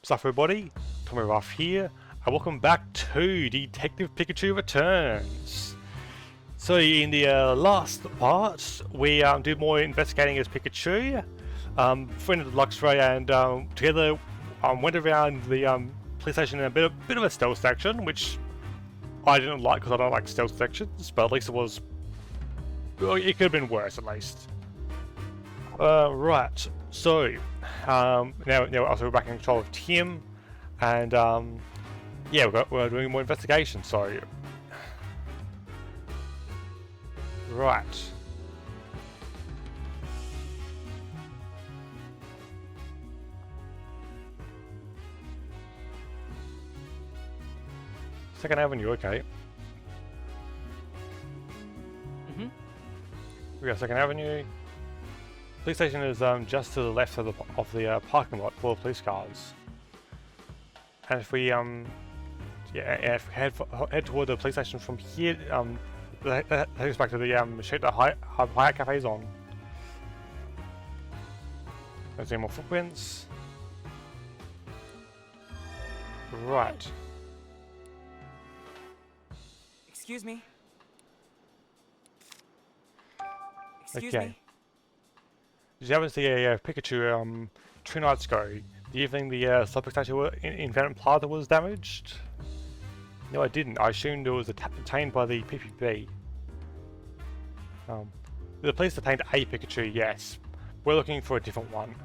What's up everybody, Tommy Ruff here, and welcome back to Detective Pikachu Returns. So in the last part, we did more investigating as Pikachu, friend of the Luxray, and together went around the police station in a bit of a stealth section, which I didn't like because I don't like stealth sections, but at least it was, well, it could have been worse at least. Right, so now also we're back in control of Tim, and yeah, we're doing more investigation. So right, Second Avenue, okay. We got Second Avenue. Police station is just to the left of the parking lot full of police cars. And if we if we head toward the police station from here, that takes us back to the street that Hyatt Cafe's on. There's any more footprints. Right. Excuse me. Okay. Did you happen to see a Pikachu 2 nights ago? The evening the suspect statue in Phantom Plaza was damaged? No, I didn't. I assumed it was detained by the PPB. The police detained a Pikachu, yes. We're looking for a different one.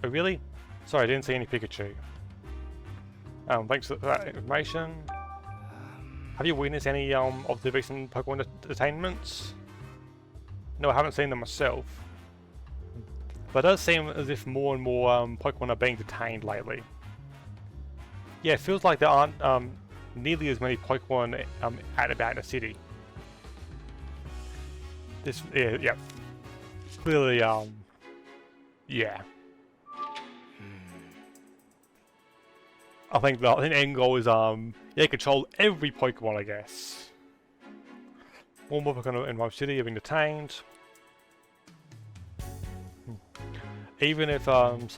Oh really? Sorry, I didn't see any Pikachu. Thanks for that information. Have you witnessed any of the recent Pokemon detainments? No, I haven't seen them myself. But it does seem as if more and more Pokemon are being detained lately. Yeah, it feels like there aren't nearly as many Pokemon out about in the city. This, yeah. Clearly, yeah. I think the end goal is, yeah, control every Pokemon, I guess. More Pokemon in my city are being detained. Even if something's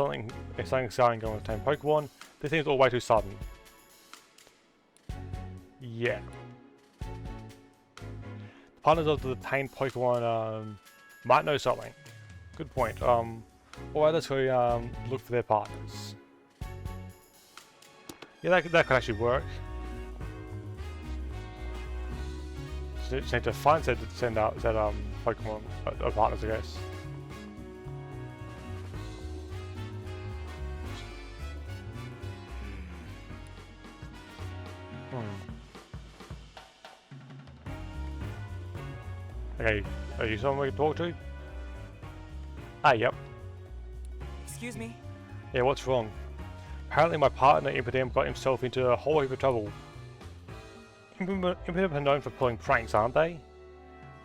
starting going to detain Pokemon, this seems all way too sudden. Yeah. The partners of the detained Pokemon might know something. Good point. Alright, let's go look for their partners. Yeah, that could actually work. Just need to find send out Pokemon partners, I guess. Okay, are you someone we can talk to? Ah, yep. Excuse me. Yeah, what's wrong? Apparently my partner Impidimp got himself into a whole heap of trouble. Impidimp are known for pulling pranks, aren't they?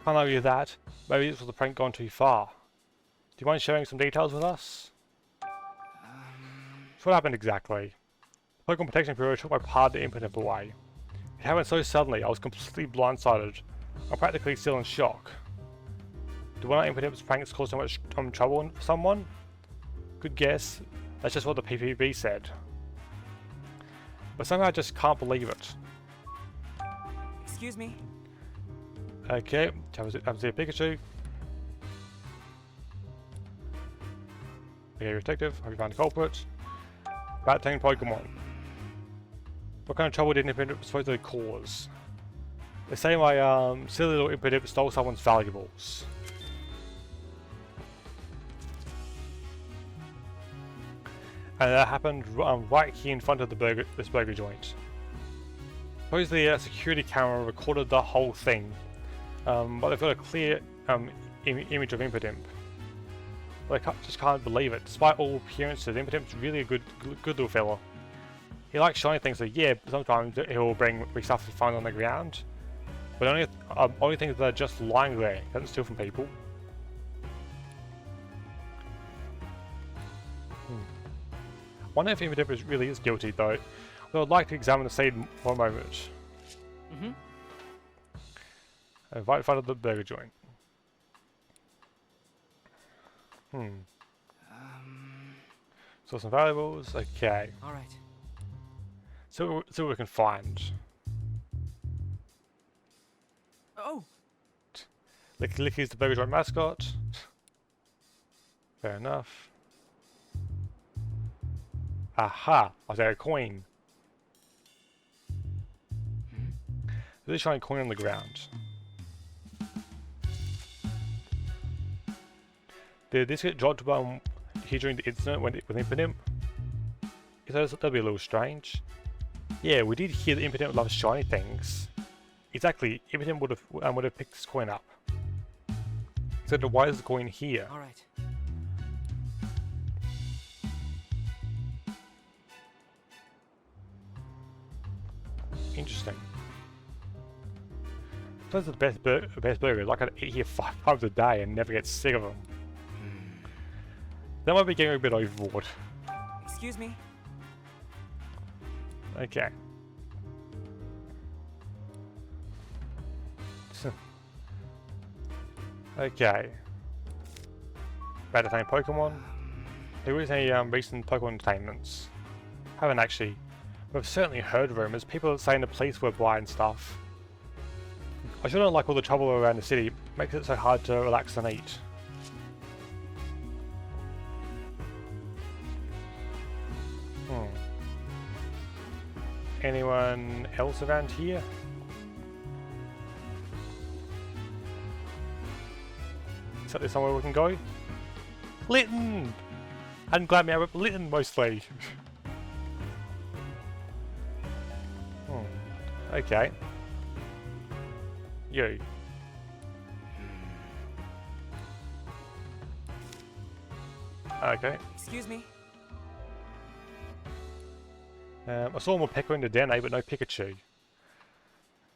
Can't argue that. Maybe this was a prank gone too far. Do you mind sharing some details with us? So what happened exactly? The Pokemon Protection Bureau took my partner Impidimp away. It happened so suddenly, I was completely blindsided. I'm practically still in shock. Do one of Impidimp's pranks cause so much trouble for someone? Good guess. That's just what the PPB said. But somehow I just can't believe it. Excuse me. Okay, have a Pikachu. Okay, detective, have you found the culprit? About 10 Pokemon. What kind of trouble did Impidimp supposedly cause? They say my silly little Impidimp stole someone's valuables. And that happened right here in front of this burger joint. Supposedly a security camera recorded the whole thing, but they've got a clear image of Impidimp. But I just can't believe it. Despite all appearances, Impidimp's really a good little fella. He likes shiny things, so yeah, sometimes he'll bring stuff he finds on the ground. But only things that are just lying there. He doesn't steal from people. I wonder if Impidimp really is guilty though. Though I'd like to examine the scene for a moment. Right in front of the burger joint. Saw some valuables. Okay. All right. So what we can find. Oh, Licky's the Burger Joint mascot. Fair enough. Aha! I got a coin. There's a shiny coin on the ground. Did this get dropped here during the incident with Impotent? That'd be a little strange. Yeah, we did hear that Impotent loves shiny things. Exactly, Impotent would have picked this coin up. So why is the coin here? all right. Interesting. Those are the best burgers. I could eat here 5 times a day and never get sick of them. That might be getting a bit overboard. Excuse me. Okay. Okay. About to tame Pokemon. There is any recent Pokemon entertainments. Haven't actually. We've certainly heard rumours. People saying the police were by and stuff. I sure don't like all the trouble around the city. Makes it so hard to relax and eat. Anyone else around here? Is there somewhere we can go? Lytton! I'm glad me up Lytton mostly. Okay. You. Okay. Excuse me. I saw more Pekka in the Dedenne, but no Pikachu. Do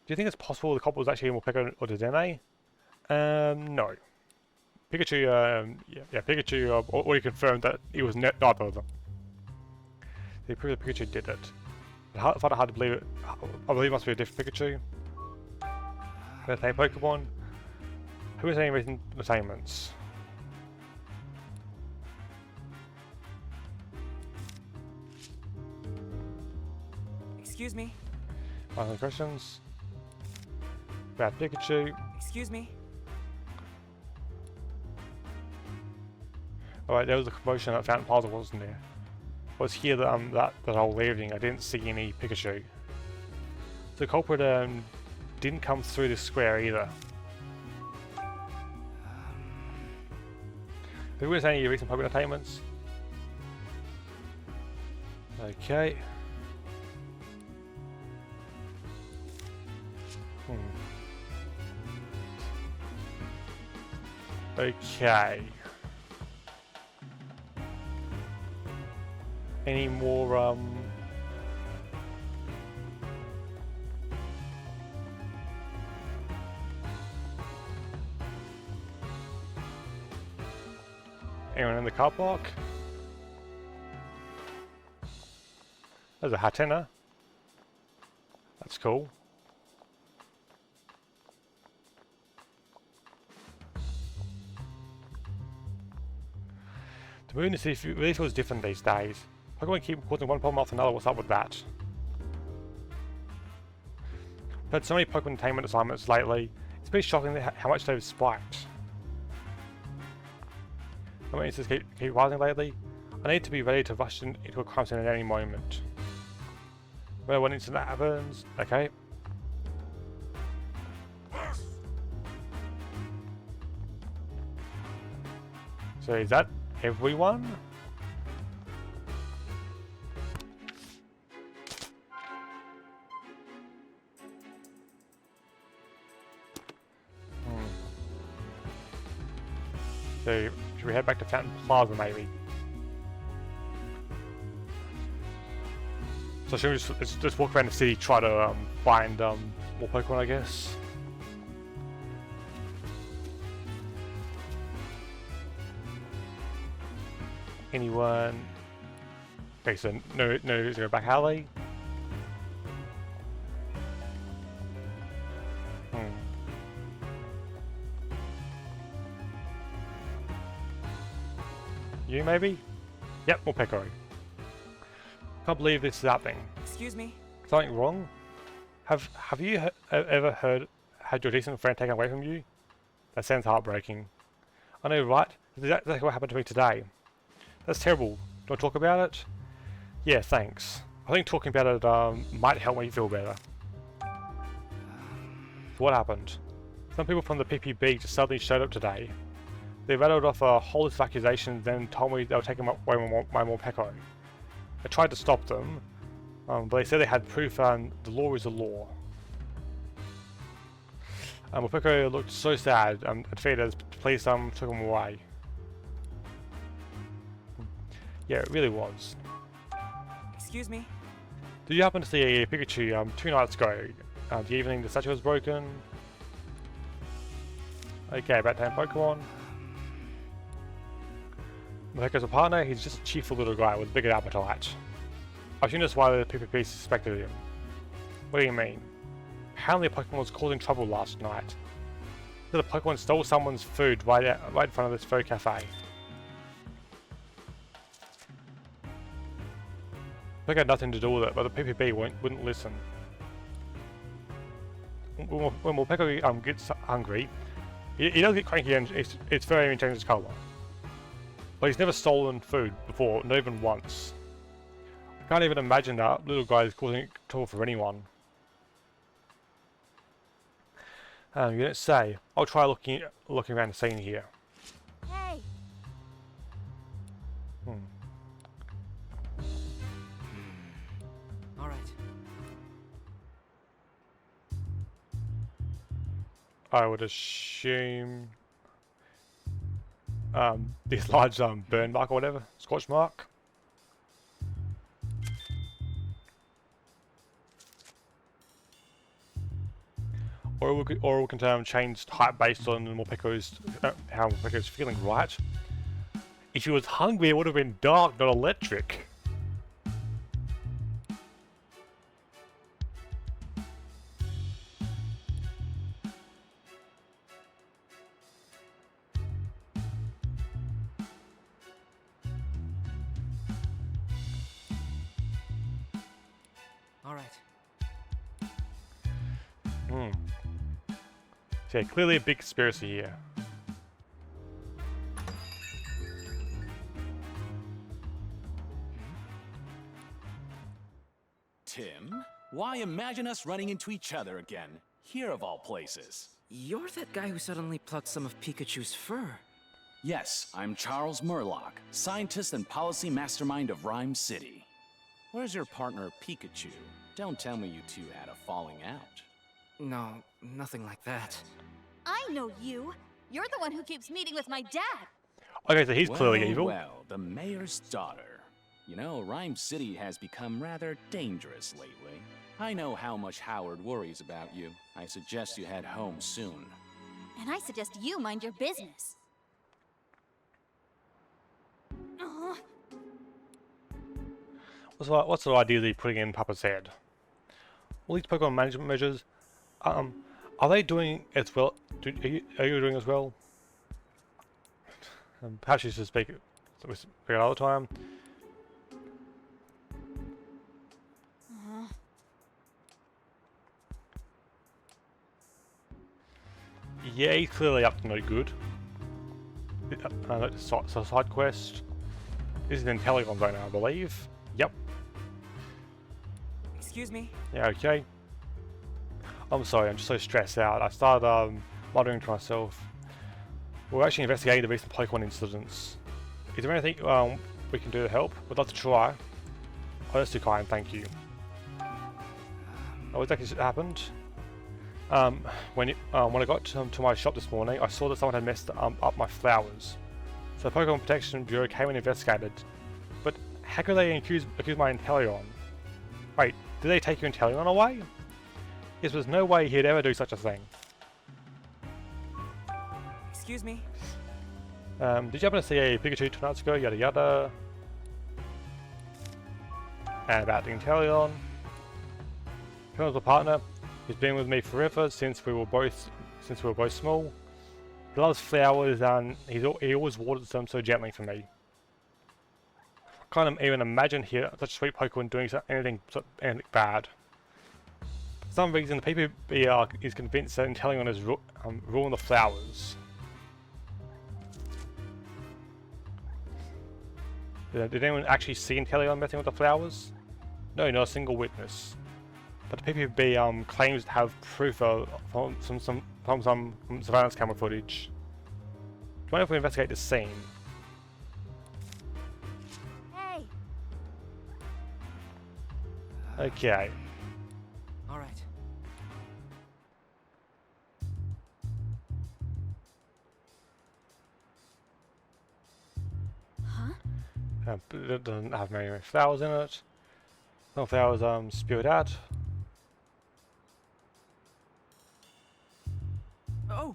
you think it's possible the couple was actually more Pekka or Dedenne? No. Pikachu, yeah, Pikachu already confirmed that he was neither of them. They proved that Pikachu did it. I find it hard to believe it. I believe it must be a different Pikachu. Let's say Pokemon. Who is any recent entertainments? Excuse me. Final questions. About Pikachu. Excuse me. Alright, there was a commotion at Fountain Plaza, wasn't there? I was here that whole evening. I didn't see any Pikachu. The culprit didn't come through the square either. Who was any recent Pokemon entertainments? Okay. Okay. Any more anyone in the car park? There's a Hatenna. That's cool. The moon is really feels different these days. Pokemon keep causing one problem after another. What's up with that? I've had so many Pokemon entertainment assignments lately. It's pretty shocking how much they've spiked. How many incidents keep rising lately? I need to be ready to rush into a crime scene at any moment. Well, when incident happens, okay. So is that everyone? So, should we head back to Fountain Plaza maybe? So should we just walk around the city, try to find more Pokemon, I guess? Anyone? Okay, so no, is there a back alley? You maybe? Yep, more Pekka. Can't believe this is happening. Excuse me? Something wrong? Have you ever had your decent friend taken away from you? That sounds heartbreaking. I know, right? That's exactly what happened to me today. That's terrible. Do you want to talk about it? Yeah, thanks. I think talking about it might help me feel better. So what happened? Some people from the PPB just suddenly showed up today. They rattled off a whole list of accusations, then told me they were taking away my Morpeko. I tried to stop them, but they said they had proof and the law is the law. Morpeko looked so sad and defeated as the police took him away. Yeah, it really was. Excuse me? Did you happen to see a Pikachu 2 nights ago? The evening the statue was broken? Okay, about 10 Pokemon. Morpeko's a partner, he's just a cheerful little guy with a bigger appetite. I assume that's why the PPP suspected him. What do you mean? Apparently a Pokemon was causing trouble last night. The Pokemon stole someone's food right in front of this faux cafe. Pokemon had nothing to do with it, but the PPP wouldn't listen. When Morpeko gets hungry, he does get cranky and it's very in changes colour. But he's never stolen food before, not even once. I can't even imagine that little guy is causing trouble for anyone. You don't say. I'll try looking around the scene here. Hey. All right. I would assume this large burn mark or whatever, scorch mark. Or we can change type based on Morpeko's how Morpeko's feeling, right? If he was hungry, it would have been dark, not electric. All right. So yeah, clearly a big conspiracy here. Tim, why imagine us running into each other again? Here of all places. You're that guy who suddenly plucked some of Pikachu's fur. Yes, I'm Charles Murlock, scientist and policy mastermind of Rhyme City. Where's your partner, Pikachu? Don't tell me you two had a falling out. No, nothing like that. I know you. You're the one who keeps meeting with my dad. Okay, so he's clearly evil. Well, the mayor's daughter. You know, Rhyme City has become rather dangerous lately. I know how much Howard worries about you. I suggest you head home soon. And I suggest you mind your business. What's the idea that you're putting in Papa's head? All these Pokemon management measures, are they doing as well? Are you doing as well? Perhaps you should speak another time. Yeah, he's clearly up to no good. So side quest. This is in Telegon Zone, I believe. Yep. Excuse me? Yeah, okay. I'm sorry, I'm just so stressed out. I started muttering to myself. We're actually investigating the recent Pokemon incidents. Is there anything we can do to help? We'd love to try. Oh, that's too kind, thank you. What exactly happened? When I got to my shop this morning, I saw that someone had messed up my flowers. So the Pokemon Protection Bureau came and investigated. But how could they accuse my Inteleon? Wait, did they take your Inteleon away? Yes, there's no way he'd ever do such a thing. Excuse me? Did you happen to see a Pikachu 2 nights ago? Yada yada. And about the Inteleon. Pokemon partner. He's been with me forever since we were both small. He loves flowers and he always waters them so gently for me. can't even imagine here such a sweet Pokemon doing anything bad. For some reason, the PPB arc is convinced that Inteleon is ruling the flowers. Did anyone actually see Inteleon messing with the flowers? No, not a single witness. But the PPB claims to have proof from some surveillance camera footage. Do you mind if we investigate the scene? Hey! Okay. All right. Huh? It doesn't have many flowers in it. No flowers spewed out. Oh,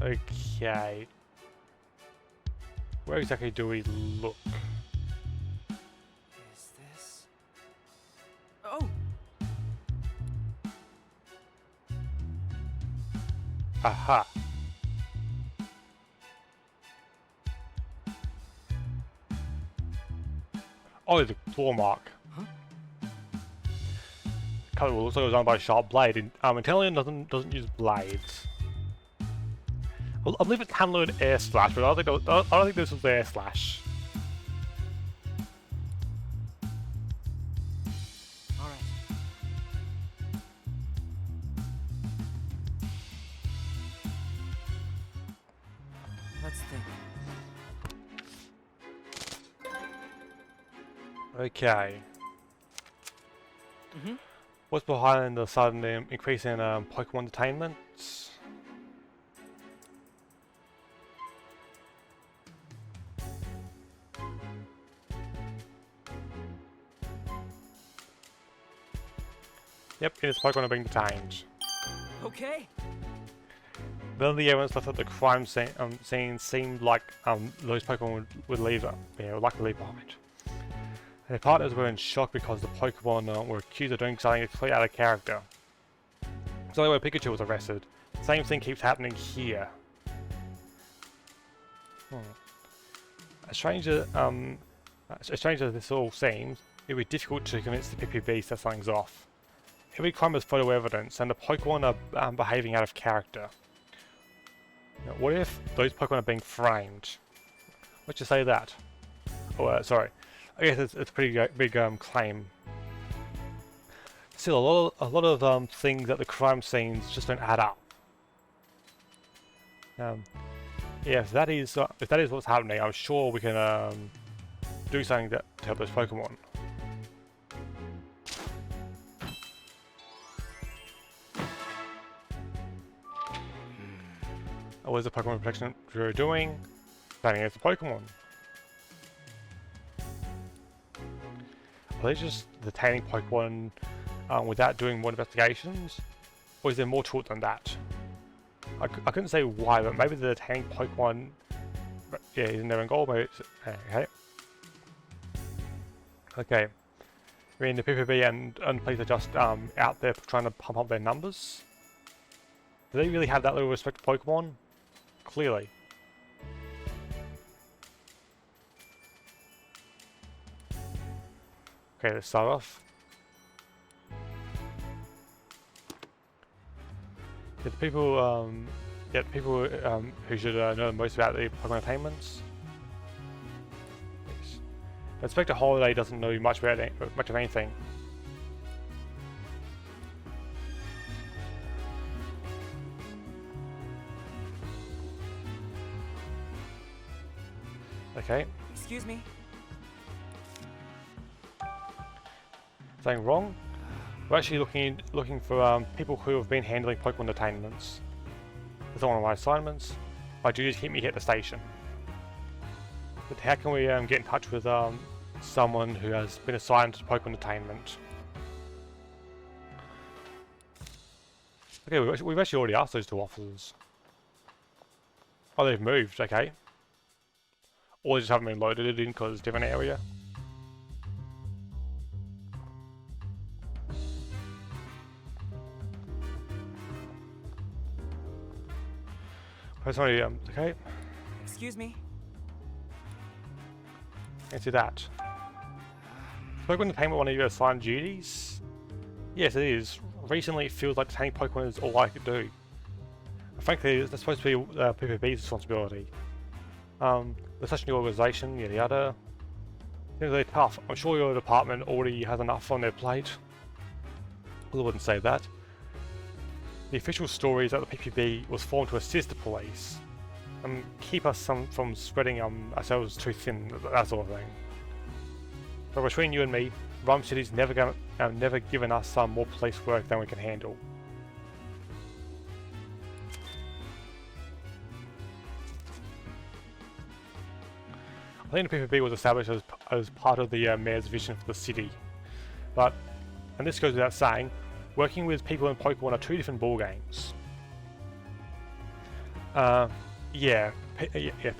Okay. Where exactly do we look? is this? Oh, Aha. Oh, the claw mark. Huh? Color looks like it was done by a sharp blade. Inteleon doesn't use blades. Well, I believe it can learn air slash, but I don't think this was air slash. all right. Let's think. Okay. What's behind the sudden increase in Pokemon detainments? Yep, it is Pokemon are being detained. Okay. None of the evidence left at the crime scene seemed like those Pokemon would leave, would likely leave behind. Their partners were in shock because the Pokemon were accused of doing something completely out of character. So anyway, Pikachu was arrested. Same thing keeps happening here. As strange as this all seems, it would be difficult to convince the PPB that something's off. Every crime has photo evidence, and the Pokemon are behaving out of character. Now, what if those Pokemon are being framed? Let's just say that. Oh, sorry. I guess it's a pretty big claim. Still, a lot of things at the crime scenes just don't add up. Yeah, if that is what's happening, I'm sure we can do something to help those Pokemon. What is the Pokemon Protection Bureau doing? Planning against the Pokemon. Are they just detaining Pokemon without doing more investigations? Or is there more to it than that? I couldn't say why, but maybe they're detaining Pokemon isn't their goal, maybe it's... Okay. Okay. I mean, the PPB and police are just out there trying to pump up their numbers? Do they really have that little respect for Pokemon? Clearly. Okay, let's start off. The people, who should know the most about the Pokemon attainments. Yes. Inspector Holiday doesn't know much about much of anything. Okay. Excuse me. Something wrong? We're actually looking for people who have been handling Pokemon detainments. That's one of my assignments. My duties keep me here at the station. But how can we get in touch with someone who has been assigned to Pokemon detainment? Okay, we've actually already asked those two officers. Oh, they've moved. Okay. Or they just haven't been loaded in because it's a different area. Sorry, okay, Excuse me? answer that. Pokemon Entertainment one of your assigned duties? Yes, it is. Recently, it feels like detaining Pokemon is all I could do. Frankly, that's supposed to be PPB's responsibility. With such a new organisation, yada yada. It's really tough. I'm sure your department already has enough on their plate. I wouldn't say that. The official story is that the PPB was formed to assist the police and keep us from spreading ourselves too thin, that sort of thing. But between you and me, Rhyme City's never given us more police work than we can handle. I think the PPB was established as part of the mayor's vision for the city, but, and this goes without saying, working with people in Pokemon are two different ball games. Yeah,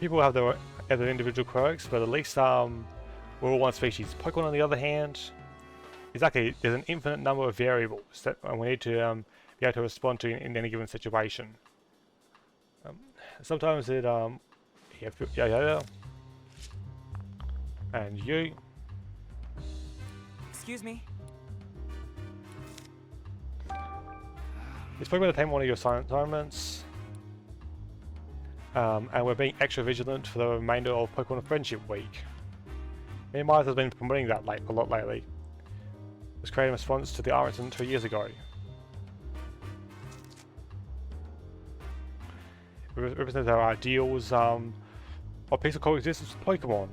people have their individual quirks, but at least we're all one species. Pokemon, on the other hand, exactly, there's an infinite number of variables that we need to be able to respond to in any given situation. Sometimes it yeah. And you. Excuse me? It's probably going to take one of your assignments. And we're being extra vigilant for the remainder of Pokemon Friendship Week. Me and Myers has been promoting that a lot lately. It was created in response to the R incident 2 years ago. We represent our ideals of peaceful coexistence with Pokemon.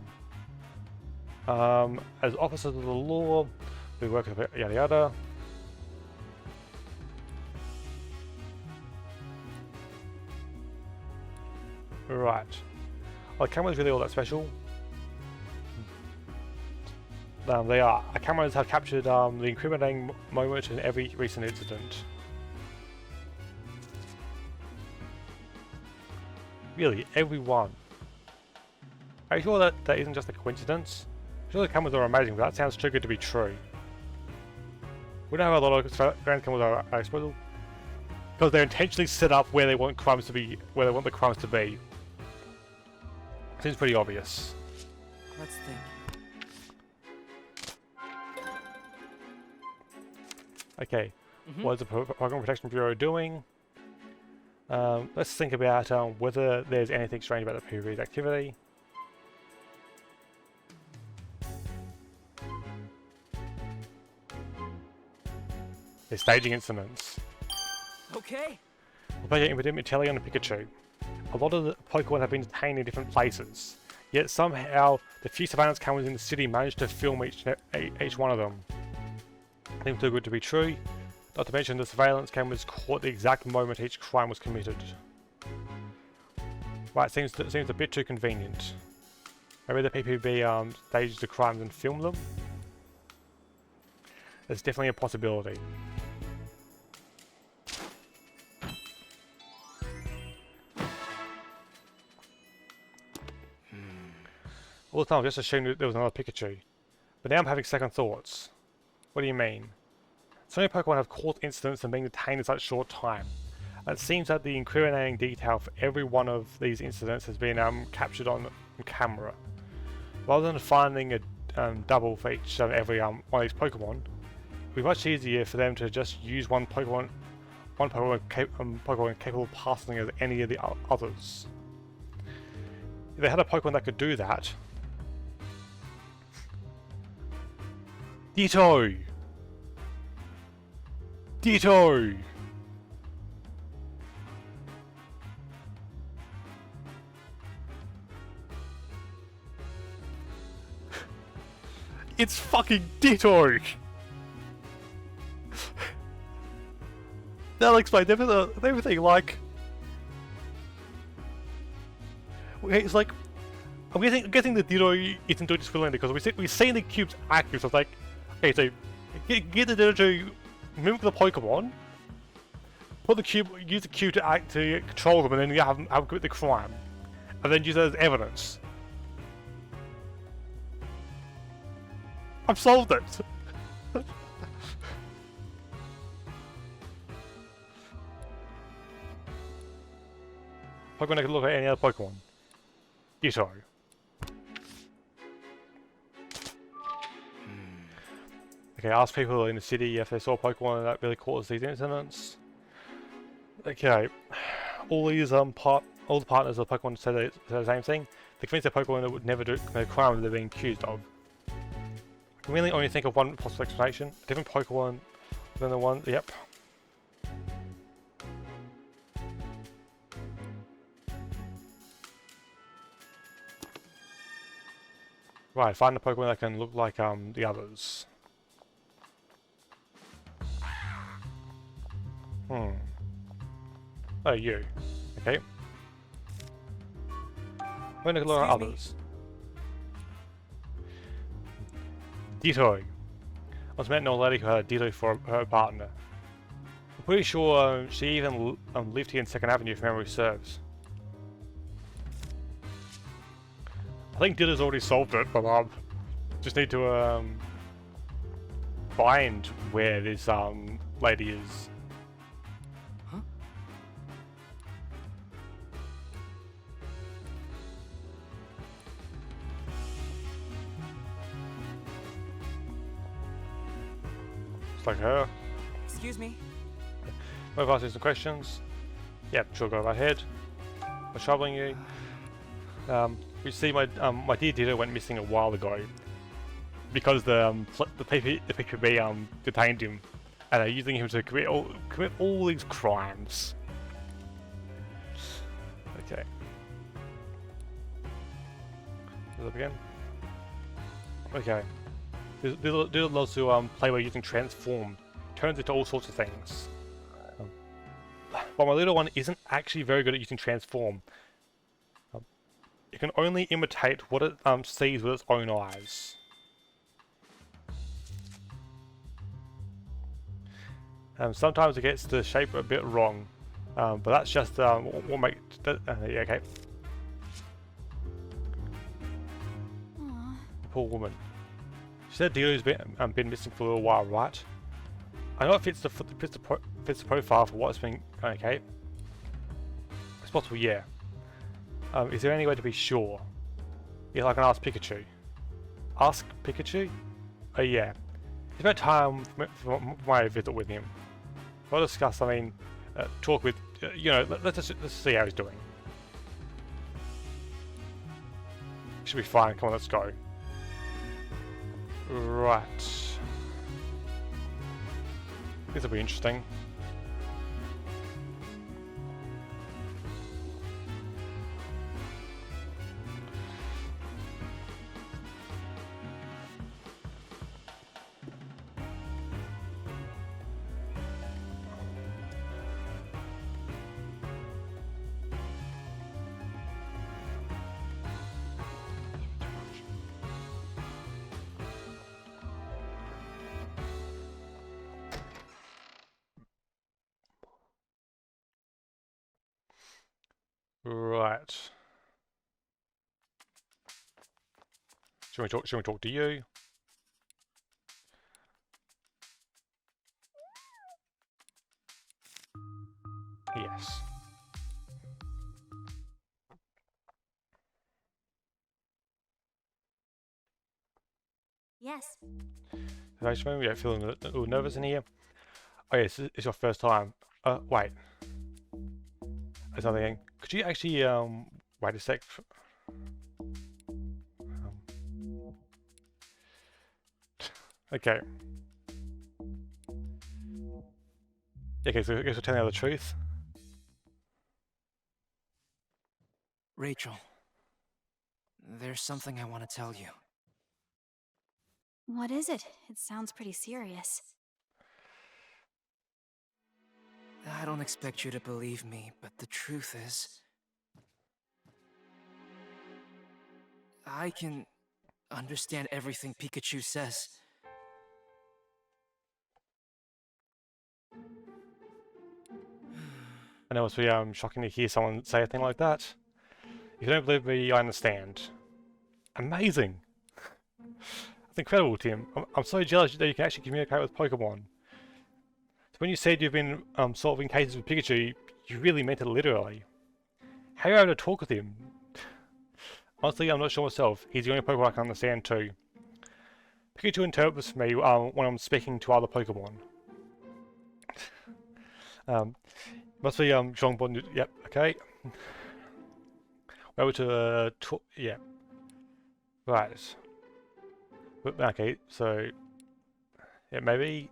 As officers of the law, we work with yada yada. Right. Are the cameras really all that special? They are. Our cameras have captured the incriminating moment in every recent incident. Really, every one. Are you sure that isn't just a coincidence? I'm sure the cameras are amazing, but that sounds too good to be true. We don't have a lot of ground cameras are exposed because they're intentionally set up where they want crimes to be, where they want the crimes to be. Seems pretty obvious. Let's think. Okay, what is the Pokemon Protection Bureau doing? Let's think about whether there's anything strange about the PPB's activity. They're staging incidents. Okay. We'll play Intelli on a Pikachu. A lot of the Pokemon have been detained in different places, yet somehow the few surveillance cameras in the city managed to film each one of them. Seems too good to be true, not to mention the surveillance cameras caught the exact moment each crime was committed. Right, seems a bit too convenient. Maybe the PPB staged the crimes and filmed them? There's definitely a possibility. All the time I just assumed there was another Pikachu. But now I'm having second thoughts. What do you mean? So many Pokemon have caught incidents and been detained in such short time. And it seems that the incriminating detail for every one of these incidents has been captured on camera. Rather than finding a double for each every one of these Pokemon, it would be much easier for them to just use one Pokemon capable of passing as any of the others. If they had a Pokemon that could do that, Ditto! Ditto! It's fucking Ditto! That'll explain everything, like... It's like... I'm guessing the Ditto isn't doing this willingly because we've seen the cube's active, so it's like... Okay, so get the Ditto to mimic the Pokemon, put the cube, use the cube to control them, and then you have them commit the crime, and then use that as evidence. I've solved it. Pokemon that can look at any other Pokemon. Ditto. Okay, ask people in the city if they saw a Pokemon that really caused these incidents. Okay, all these all the partners of Pokemon say the same thing. They convince their Pokemon that would never do the crime they're being accused of. I can really only think of one possible explanation. A different Pokemon than the one. Yep. Right, find a Pokemon that can look like the others. Oh, you. Okay. We're gonna look at others. Ditto. I was met an old lady who had a Ditto for her partner. I'm pretty sure she even lived here in 2nd Avenue if memory serves. I think Ditto's already solved it, but just need to find where this lady is. Huh? It's like her. Excuse me. I've asked you some questions. Yep, sure, go right ahead. What's troubling you? You see, my dear Ditto went missing a while ago because the PPB detained him and are using him to commit all these crimes. Okay. Is up again? Okay. Ditto loves to play by using transform. Turns into all sorts of things. But my little one isn't actually very good at using transform. It can only imitate what it sees with its own eyes. Sometimes it gets the shape a bit wrong, but that's just what makes that. Yeah, okay. Aww. Poor woman. She said Ditto's been missing for a little while, right? I know it fits the profile for what's been okay. It's possible, yeah. Is there any way to be sure? Yeah, I can ask Pikachu. Ask Pikachu? Oh yeah. It's about time for my visit with him. I'll discuss, talk with, let's see how he's doing. Should be fine, come on, let's go. Right. This will be interesting. Right. Should we talk to you? Yes. Yes. I just remember feeling a little nervous in here. Oh yes, it's your first time. Wait. There's something. Could you actually wait a sec? Okay. Okay, so I guess we're telling her the truth. Rachel, there's something I want to tell you. What is it? It sounds pretty serious. I don't expect you to believe me, but the truth is, I can understand everything Pikachu says. I know it's really shocking to hear someone say a thing like that. If you don't believe me, I understand. Amazing! That's incredible, Tim. I'm so jealous that you can actually communicate with Pokemon. So when you said you've been solving cases with Pikachu, you really meant it literally. How are you able to talk with him? Honestly, I'm not sure myself. He's the only Pokemon I can understand too. Pikachu interprets me when I'm speaking to other Pokemon. Must be strong bond. Yep. Okay. We're able to talk. Yeah. Right. Okay. So yeah, maybe.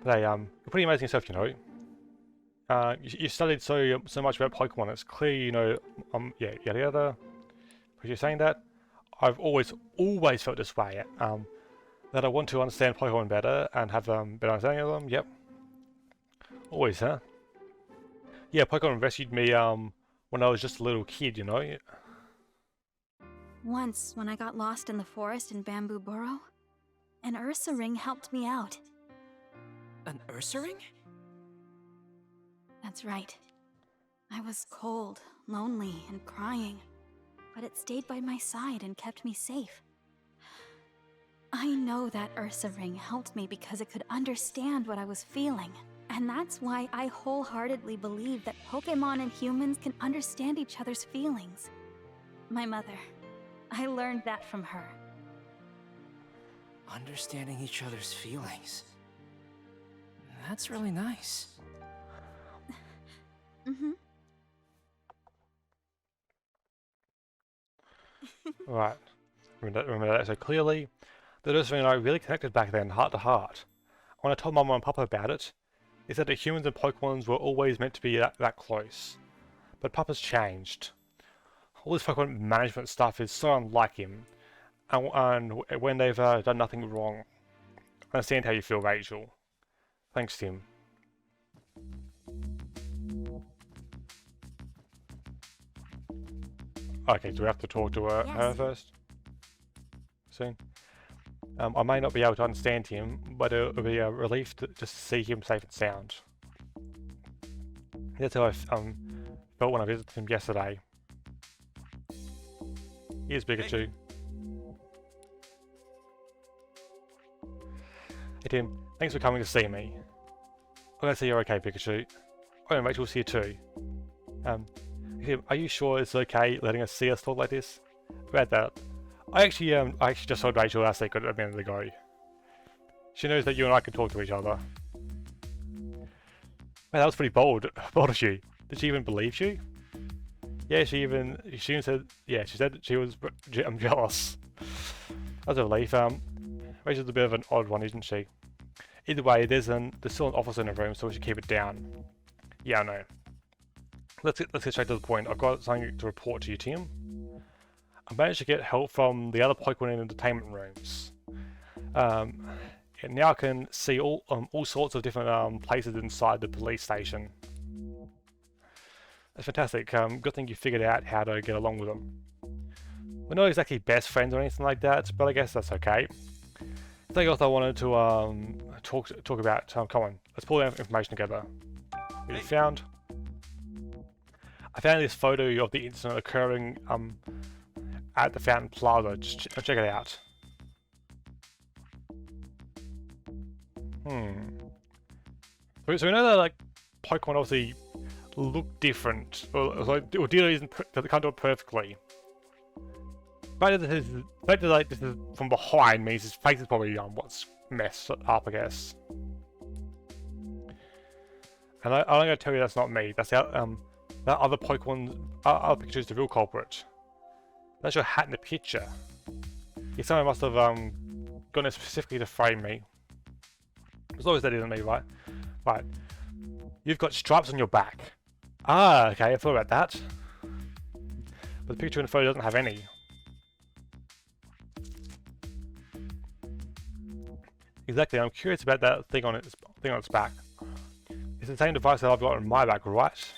But hey, you're pretty amazing yourself, you know. You studied so much about Pokemon. It's clear, you know. Yeah, yada yada. Because you're saying that, I've always felt this way. That I want to understand Pokemon better and have better understanding of them. Yep. Always, huh? Yeah, Pokemon rescued me when I was just a little kid, you know. Once, when I got lost in the forest in Bamboo Burrow, an Ursa ring helped me out. An Ursa ring? That's right. I was cold, lonely, and crying, but it stayed by my side and kept me safe. I know that Ursa ring helped me because it could understand what I was feeling. And that's why I wholeheartedly believe that Pokemon and humans can understand each other's feelings. My mother. I learned that from her. Understanding each other's feelings. That's really nice. Mm-hmm. Right. Remember that so clearly. The Ursa and I really connected back then, heart to heart. When I told Mama and Papa about it, they said that humans and Pokemons were always meant to be that close. But Papa's changed. All this Pokemon management stuff is so unlike him. And when they've done nothing wrong. I understand how you feel, Rachel. Thanks, Tim. Okay, do we have to talk to her Yes. first? Soon? I may not be able to understand him, but it'll be a relief to just see him safe and sound. That's how I felt when I visited him yesterday. Here's Pikachu. Hey Tim, thanks for coming to see me. I'm glad to see you're okay, Pikachu. Oh, and Rachel's here too. Tim, are you sure it's okay letting us see us talk like this? About that. I actually just told Rachel last week a minute ago. She knows that you and I can talk to each other. Man, that was pretty bold of you. Did she even believe you? Yeah, she even said, yeah, she said that she was, I'm jealous. That's a relief. Rachel's a bit of an odd one, isn't she? Either way, there's still an office in her room, so we should keep it down. Yeah, I know. Let's get straight to the point. I've got something to report to you, Tim. I managed to get help from the other Pokemon in entertainment rooms. And now I can see all sorts of different places inside the police station. That's fantastic. Good thing you figured out how to get along with them. We're not exactly best friends or anything like that, but I guess that's okay. Something else I wanted to talk about. Come on, let's pull that information together. What you found? I found this photo of the incident occurring at the Fountain Plaza. Just check it out. So we know that like Pokemon obviously look different, or Dealer can't do it perfectly. But the fact that like this is from behind means his face is probably what's messed up, I guess. And I'm gonna tell you that's not me. That's that other Pokemon, other Pikachu's the real culprit. That's your hat in the picture. Yeah, someone must have gone there specifically to frame me. As long as that isn't me, right? Right. You've got stripes on your back. Ah, okay, I thought about that. But the picture in the photo doesn't have any. Exactly, I'm curious about that thing on its back. It's the same device that I've got on my back, right?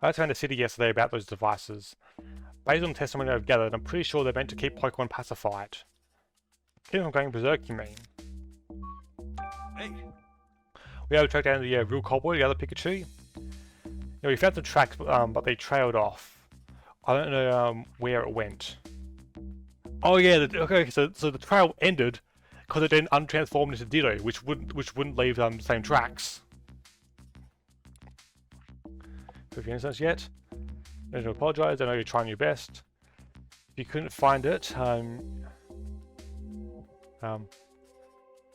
I was found a city yesterday about those devices. Based on the testimony I've gathered, I'm pretty sure they're meant to keep Pokemon pacified. Keep them going berserk, you mean? Hey. We have to track down the real culprit, the other Pikachu. Yeah, we found the tracks, but they trailed off. I don't know where it went. Oh yeah, okay, so the trail ended because it then untransformed into Ditto, which wouldn't leave the same tracks. prove your innocence yet. No need to apologise, I know you're trying your best. If you couldn't find it,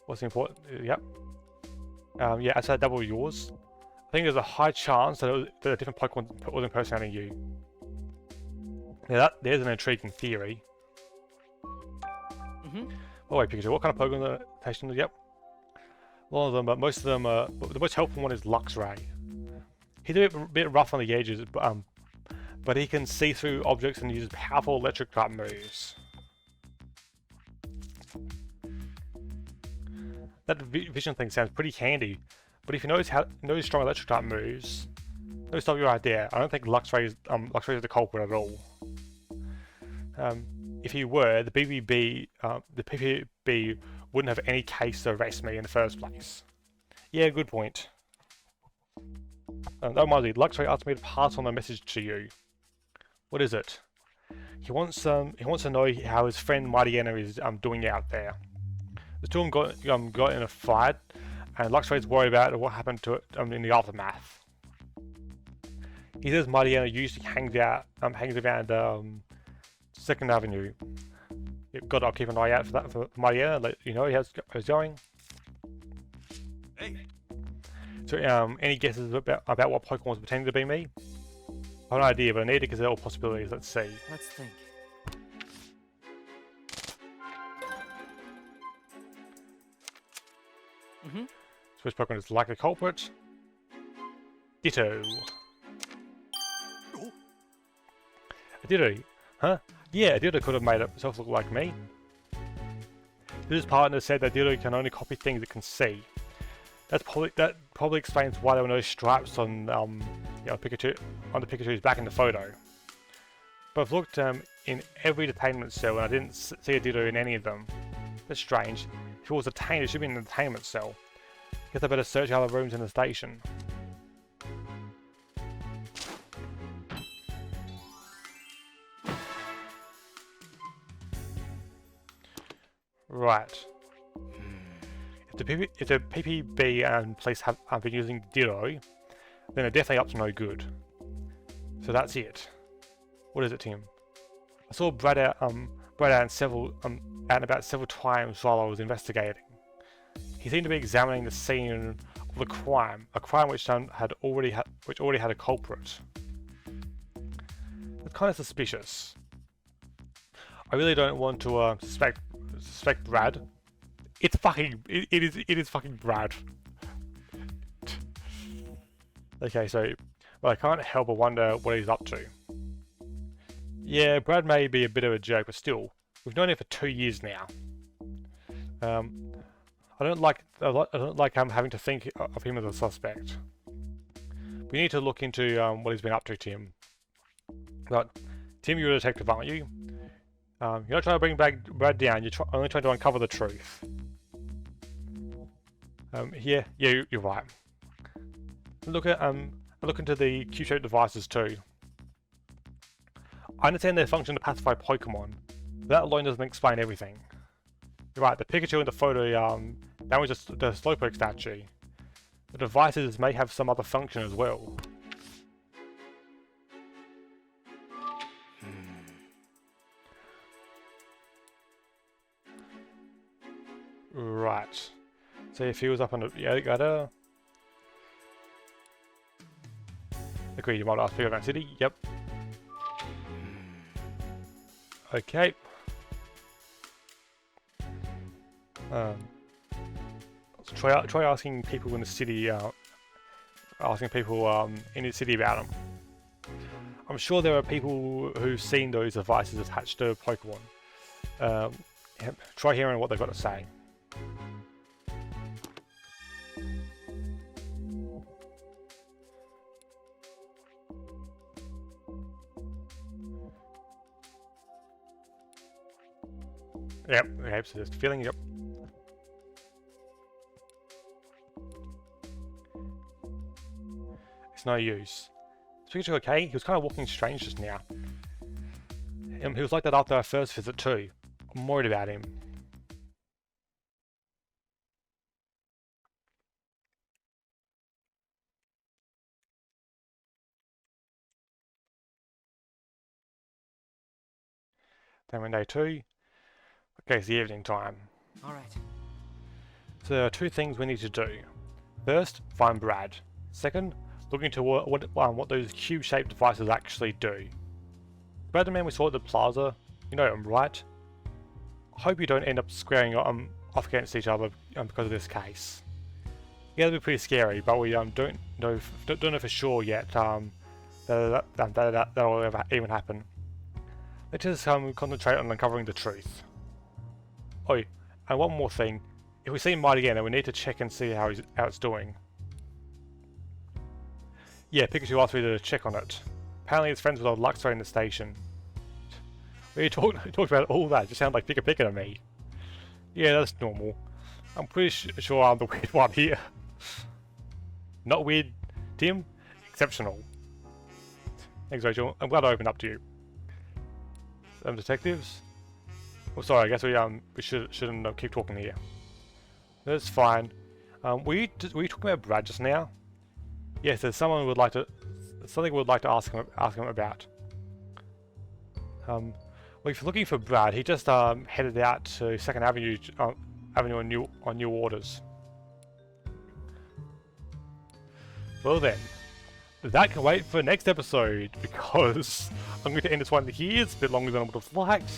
what's the important? Yep. Yeah, I said double yours. I think there's a high chance that, that a different Pokemon was impersonating you. Yeah, there's an intriguing theory. Oh wait, Pikachu, what kind of Pokemon are Yep. A lot of them, but most of them, the most helpful one is Luxray. He's a bit rough on the edges, but he can see through objects and uses powerful electric type moves. That vision thing sounds pretty handy, but if you notice strong electric type moves, no, stop you right there. I don't think Luxray is the culprit at all. If he were, the PPB wouldn't have any case to arrest me in the first place. Yeah, good point. Don't mind me, Luxray asked me to pass on a message to you. What is it? He wants to know how his friend Mightyena is doing out there. The two of them got in a fight, and Luxray's worried about what happened to it in the aftermath. He says Mightyena usually hangs around 2nd Avenue. I'll keep an eye out for that for Mightyena, let you know how's it's going. Hey. So, any guesses about what Pokemon was pretending to be me? I have no idea, but I need to consider all possibilities. Let's see. Let's think. So which Pokemon is like a culprit? Ditto. A Ditto? Huh? Yeah, a Ditto could have made itself look like me. Ditto's partner said that Ditto can only copy things it can see. That probably explains why there were no stripes on Pikachu on the Pikachu's back in the photo. But I've looked in every detainment cell and I didn't see a Ditto in any of them. That's strange. If it was detained, it should be in the detainment cell. Guess I better search other rooms in the station. Right. If the PPB and police have been using Ditto, then they're definitely up to no good. So that's it. What is it, Tim? I saw Brad out and about several times while I was investigating. He seemed to be examining the scene of a crime which already had a culprit. It's kind of suspicious. I really don't want to suspect Brad. It is fucking Brad. Okay, so well, I can't help but wonder what he's up to. Yeah, Brad may be a bit of a joke, but still, we've known him for 2 years now. I don't like having to think of him as a suspect. We need to look into what he's been up to, Tim. But Tim, you're a detective, aren't you? You're not trying to bring Brad down. You're only trying to uncover the truth. Yeah, you're right. Look into the Q-shaped devices too. I understand their function to pacify Pokemon, but that alone doesn't explain everything. You're right, the Pikachu in the photo, that was just the Slowpoke statue. The devices may have some other function as well. Right. So if he was up on the Yogata. Agreed, you might ask Pikachu City. Yep. Okay. Let's try asking people in the city. Asking people in the city about them. I'm sure there are people who've seen those devices attached to Pokemon. Try hearing what they've got to say. Yep, okay, so just feeling, yep. It's no use. Is Pikachu okay? He was kind of walking strange just now. He was like that after our first visit too. I'm worried about him. Then we're day 2. Okay, it's the evening time. All right. So there are 2 things we need to do. First, find Brad. Second, look into what those cube-shaped devices actually do. Brad the man we saw at the plaza, you know him, right? I hope you don't end up squaring off against each other because of this case. Yeah, that'd be pretty scary, but we don't know for sure yet that'll ever even happen. Let's just concentrate on uncovering the truth. Oh, and one more thing. If we see him right again, then we need to check and see how it's doing. Yeah, Pikachu asked me to check on it. Apparently it's friends with old Luxray in the station. We talked about all that, it just sounded like Pika to me. Yeah, that's normal. I'm pretty sure I'm the weird one here. Not weird, Tim? Exceptional. Thanks, Rachel. I'm glad I opened up to you. Detectives? Oh, sorry, I guess we shouldn't keep talking here. That's fine. Were you talking about Brad just now? Yes, there's something we'd like to ask him about. Well, if you're looking for Brad, he just headed out to 2nd Avenue on new orders. Well then, that can wait for next episode because I'm going to end this one here. It's a bit longer than I would have liked.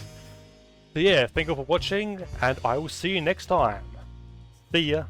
So yeah, thank you for watching, and I will see you next time. See ya.